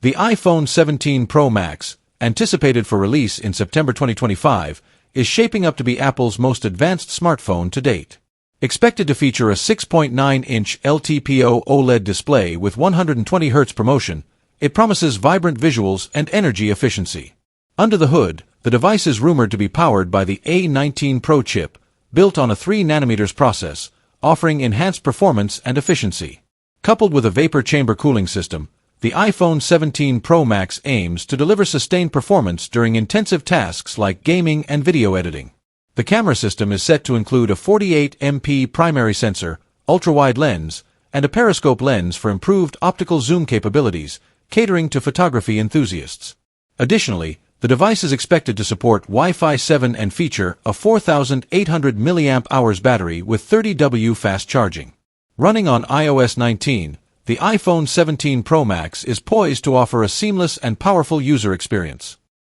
The iPhone 17 Pro Max, anticipated for release in September 2025, is shaping up to be Apple's most advanced smartphone to date. Expected to feature a 6.9-inch LTPO OLED display with 120 Hz ProMotion, it promises vibrant visuals and energy efficiency. Under the hood, the device is rumored to be powered by the A19 Pro chip, built on a 3nm process, offering enhanced performance and efficiency. Coupled with a vapor chamber cooling system, the iPhone 17 Pro Max aims to deliver sustained performance during intensive tasks like gaming and video editing. The camera system is set to include a 48MP primary sensor, ultra-wide lens, and a periscope lens for improved optical zoom capabilities, catering to photography enthusiasts. Additionally, the device is expected to support Wi-Fi 7 and feature a 4,800 mAh battery with 30W fast charging. Running on iOS 19, the iPhone 17 Pro Max is poised to offer a seamless and powerful user experience.